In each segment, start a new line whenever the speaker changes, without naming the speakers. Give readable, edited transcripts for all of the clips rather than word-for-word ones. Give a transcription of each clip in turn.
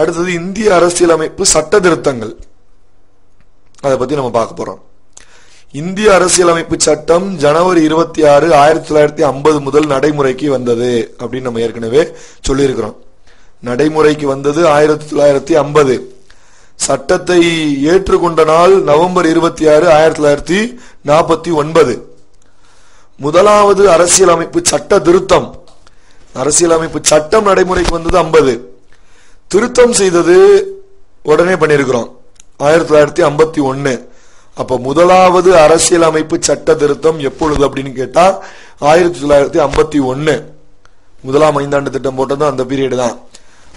அடுத்தது இந்திய அரசியலமைப்பு சட்ட திருத்தங்கள், அதை பத்தி நம்ம பார்க்க போறோம். இந்திய அரசியலமைப்பு சட்டம் ஜனவரி 26, 1950 முதல் நடைமுறைக்கு வந்தது அப்படின்னு நம்ம ஏற்கனவே சொல்லியிருக்கிறோம். நடைமுறைக்கு வந்தது 1950. சட்டத்தை ஏற்றுக்கொண்ட நாள் நவம்பர் 26, 1949. முதலாவது அரசியலமைப்பு சட்ட திருத்தம், அரசியலமைப்பு சட்டம் நடைமுறைக்கு வந்தது 50. திருத்தம் செய்தது உடனே பண்ணிருக்கிறோம் 1951. அப்ப முதலாவது அரசியலமைப்பு சட்ட திருத்தம் எப்பொழுது அப்படின்னு கேட்டா 1951. முதலாம் ஐந்தாண்டு திட்டம் போட்டது அந்த பீரியட் தான்.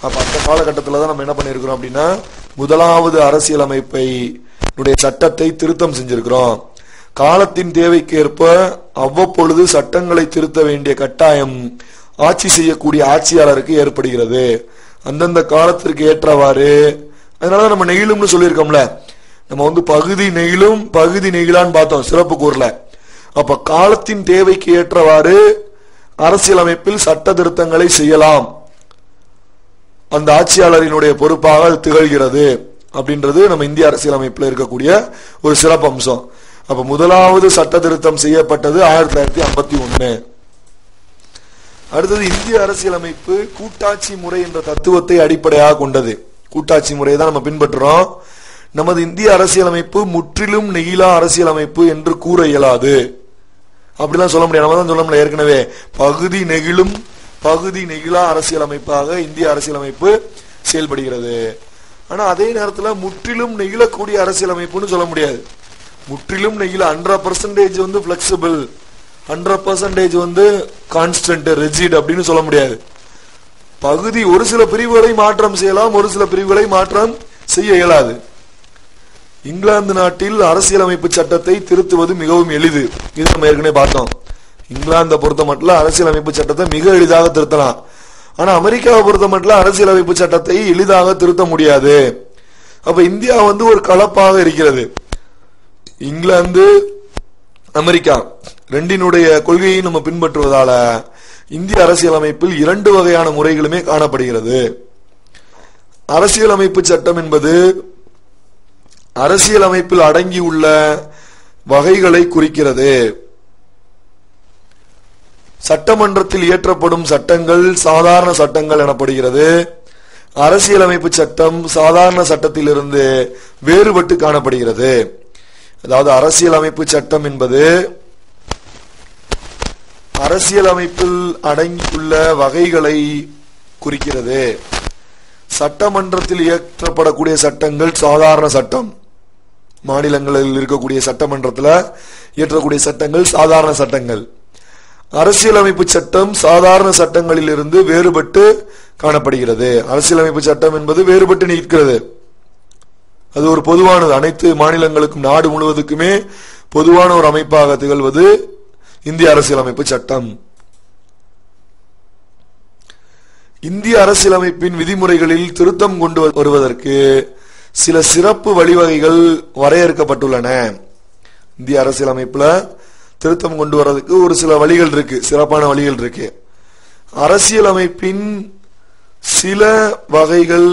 அப்ப அந்த காலகட்டத்தில் தான் நம்ம என்ன பண்ணிருக்கிறோம் அப்படின்னா முதலாவது அரசியலமைப்பை சட்டத்தை திருத்தம் செஞ்சிருக்கிறோம். காலத்தின் தேவைக்கு ஏற்ப அவ்வப்பொழுது சட்டங்களை திருத்த வேண்டிய கட்டாயம் ஆட்சி செய்யக்கூடிய ஆட்சியாளருக்கு ஏற்படுகிறது. அந்தந்த காலத்திற்கு ஏற்றவாறு. அதனால நம்ம நெகிழும்னு சொல்லியிருக்கோம்ல, நம்ம பகுதி நெகிழும் பகுதி நெகிழான்னு பார்த்தோம் சிறப்பு கூறல. அப்ப காலத்தின் தேவைக்கு ஏற்றவாறு அரசியலமைப்பில் சட்ட திருத்தங்களை செய்யலாம், அந்த ஆட்சியாளரினுடைய பொறுப்பாக அது திகழ்கிறது அப்படின்றது நம்ம இந்திய அரசியலமைப்பில் இருக்கக்கூடிய ஒரு சிறப்பு அம்சம். அப்ப முதலாவது சட்ட திருத்தம் செய்யப்பட்டது 1951. அடுத்தது இந்திய அரசியலமைப்பு கூட்டாட்சி முறை என்ற தத்துவத்தை அடிப்படையாக கொண்டது. கூட்டாட்சி முறையை தான் நம்ம பின்பற்றுறோம். நமது இந்திய அரசியலமைப்பு முற்றிலும் நெகிழா அரசியலமைப்பு என்று கூற இயலாது. அப்படிலாம் சொல்ல முடியாது. நம்ம தான் சொல்ல முடியாது ஏற்கனவே பகுதி நெகிழும் பகுதி நெகிழா அரசியலமைப்பாக இந்திய அரசியலமைப்பு செயல்படுகிறது. ஆனா அதே நேரத்தில் முற்றிலும் நெகிழக்கூடிய அரசியலமைப்புன்னு சொல்ல முடியாது. முற்றிலும் நெகிழ 100% பிளெக்சிபிள், 100% கான்ஸ்டன்ட் ரிஜிட் அப்படின்னு சொல்ல முடியாது. பகுதி ஒரு சில பிரிவுகளை மாற்றம் செய்யலாம், ஒரு சில பிரிவுகளை மாற்றம் செய்ய இயலாது. இங்கிலாந்து நாட்டில் அரசியலமைப்பு சட்டத்தை திருத்துவது மிகவும் எளிது. இது நம்ம ஏற்கனவே பார்த்தோம். இங்கிலாந்தை பொறுத்த மட்டும் அரசியலமைப்பு சட்டத்தை மிக எளிதாக திருத்தலாம். ஆனா அமெரிக்காவை பொறுத்த மட்டும் அரசியலமைப்பு சட்டத்தை எளிதாக திருத்த முடியாது. அப்ப இந்தியா ஒரு கலப்பாக இருக்கிறது. இங்கிலாந்து அமெரிக்கா ரெண்டினுடைய கொள்கையை நம்ம பின்பற்றுவதால இந்திய அரசியலமைப்பில் 2 வகையான முறைகளுமே காணப்படுகிறது. அரசியலமைப்பு சட்டம் என்பது அரசியலமைப்பில் அடங்கியுள்ள வகைகளை குறிக்கிறது. சட்டமன்றத்தில் இயற்றப்படும் சட்டங்கள் சாதாரண சட்டங்கள் எனப்படுகிறது. அரசியலமைப்பு சட்டம் சாதாரண சட்டத்திலிருந்து வேறுபட்டு காணப்படுகிறது. அதாவது அரசியலமைப்பு சட்டம் என்பது அரசியலமைப்பில் அடங்கியுள்ள வகைகளை குறிக்கிறது. சட்டமன்றத்தில் இயற்றப்படக்கூடிய சட்டங்கள் சாதாரண சட்டம், மாநிலங்களில் இருக்கக்கூடிய சட்டமன்றத்தில் இயற்றக்கூடிய சட்டங்கள் சாதாரண சட்டங்கள். அரசியலமைப்பு சட்டம் சாதாரண சட்டங்களில் இருந்து வேறுபட்டு காணப்படுகிறது. அரசியலமைப்பு சட்டம் என்பது வேறுபட்டு நிற்கிறது. அது ஒரு பொதுவானது, அனைத்து மாநிலங்களுக்கும் நாடு முழுவதுக்குமே பொதுவான ஒரு அமைப்பாக திகழ்வது இந்திய அரசியலமைப்பு சட்டம். இந்திய அரசியலமைப்பின் விதிமுறைகளில் திருத்தம் கொண்டு வருவதற்கு சில சிறப்பு வழிவகைகள் வரையறுக்கப்பட்டுள்ளன. இந்திய அரசியலமைப்புல திருத்தம் கொண்டு வர்றதுக்கு ஒரு சில வழிகள் இருக்கு, சிறப்பான வழிகள் இருக்கு. அரசியலமைப்பின் சில வகைகள்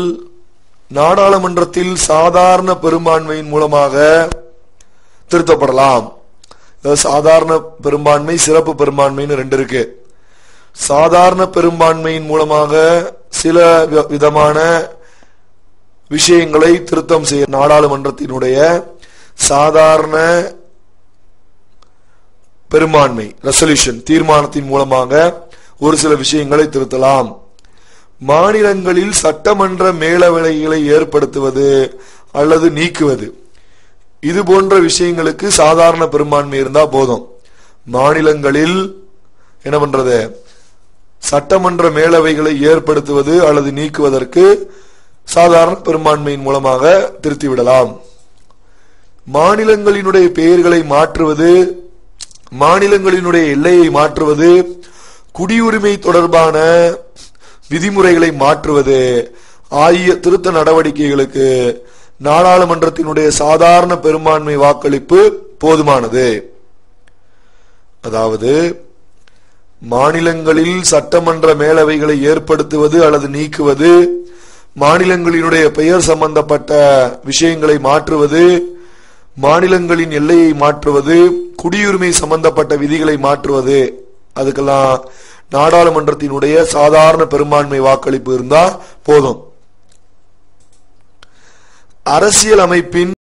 நாடாளுமன்றத்தில் சாதாரண பெரும்பான்மையின் மூலமாக திருத்தப்படலாம். சாதாரண பெரும்பான்மை, சிறப்பு பெரும்பான்மைன்னு 2 இருக்கு. சாதாரண பெரும்பான்மையின் மூலமாக சில விதமான விஷயங்களை திருத்தம் செய்ய நாடாளுமன்றத்தினுடைய சாதாரண பெரும்பான்மை ரெசல்யூஷன் தீர்மானத்தின் மூலமாக ஒரு சில விஷயங்களை திருத்தலாம். மாநிலங்களில் சட்டமன்ற மேலவைகளை ஏற்படுத்துவது அல்லது நீக்குவது, இது போன்ற விஷயங்களுக்கு சாதாரண பெரும்பான்மை இருந்தா போதும். மாநிலங்களில் என்ன பண்றது, சட்டமன்ற மேலவைகளை ஏற்படுத்துவது அல்லது நீக்குவதற்கு சாதாரண பெரும்பான்மையின் மூலமாக திருத்திவிடலாம். மாநிலங்களினுடைய பெயர்களை மாற்றுவது, மாநிலங்களினுடைய எல்லையை மாற்றுவது, குடியுரிமை தொடர்பான விதிமுறைகளை மாற்றுவது ஆகிய திருத்த நடவடிக்கைகளுக்கு நாடாளுமன்றத்தினுடைய சாதாரண பெரும்பான்மை வாக்களிப்பு போதுமானது. அதாவது மாநிலங்களில் சட்டமன்ற மேலவைகளை ஏற்படுத்துவது அல்லது நீக்குவது மாநிலங்களினுடைய பெயர் சம்பந்தப்பட்ட விஷயங்களை மாற்றுவது, மாநிலங்களின் எல்லையை மாற்றுவது, குடியுரிமை சம்பந்தப்பட்ட விதிகளை மாற்றுவது, அதுக்கெல்லாம் நாடாளுமன்றத்தினுடைய சாதாரண பெரும்பான்மை வாக்களிப்பு இருந்தா போதும். அரசியல் அமைப்பின்